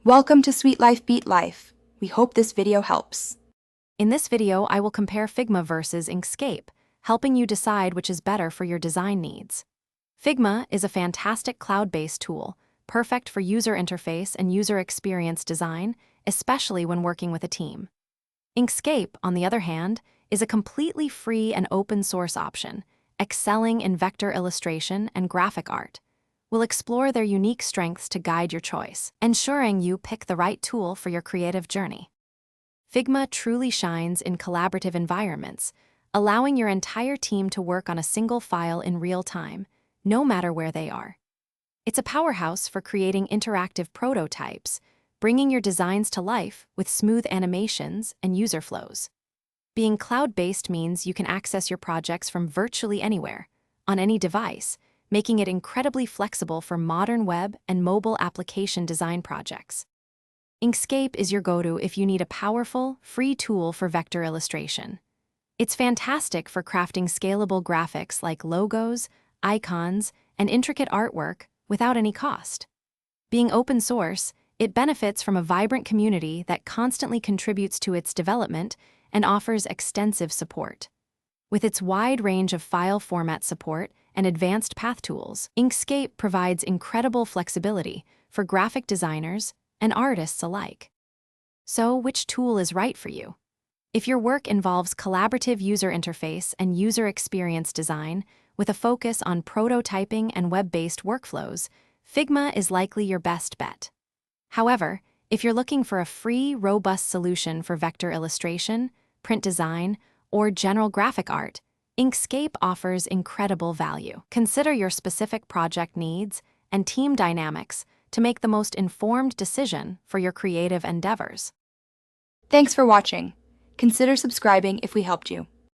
Welcome to Sweet Life Beat Life. We hope this video helps. In this video, I will compare Figma versus Inkscape, helping you decide which is better for your design needs. Figma is a fantastic cloud-based tool, perfect for user interface and user experience design, especially when working with a team. Inkscape, on the other hand, is a completely free and open-source option, excelling in vector illustration and graphic art. We'll explore their unique strengths to guide your choice, ensuring you pick the right tool for your creative journey. Figma truly shines in collaborative environments, allowing your entire team to work on a single file in real time, no matter where they are. It's a powerhouse for creating interactive prototypes, bringing your designs to life with smooth animations and user flows. Being cloud-based means you can access your projects from virtually anywhere, on any device, making it incredibly flexible for modern web and mobile application design projects. Inkscape is your go-to if you need a powerful, free tool for vector illustration. It's fantastic for crafting scalable graphics like logos, icons, and intricate artwork without any cost. Being open source, it benefits from a vibrant community that constantly contributes to its development and offers extensive support. With its wide range of file format support and advanced path tools, Inkscape provides incredible flexibility for graphic designers and artists alike. So, which tool is right for you? If your work involves collaborative user interface and user experience design with a focus on prototyping and web-based workflows, Figma is likely your best bet. However, if you're looking for a free, robust solution for vector illustration, print design, or general graphic art, Inkscape offers incredible value. Consider your specific project needs and team dynamics to make the most informed decision for your creative endeavors. Thanks for watching. Consider subscribing if we helped you.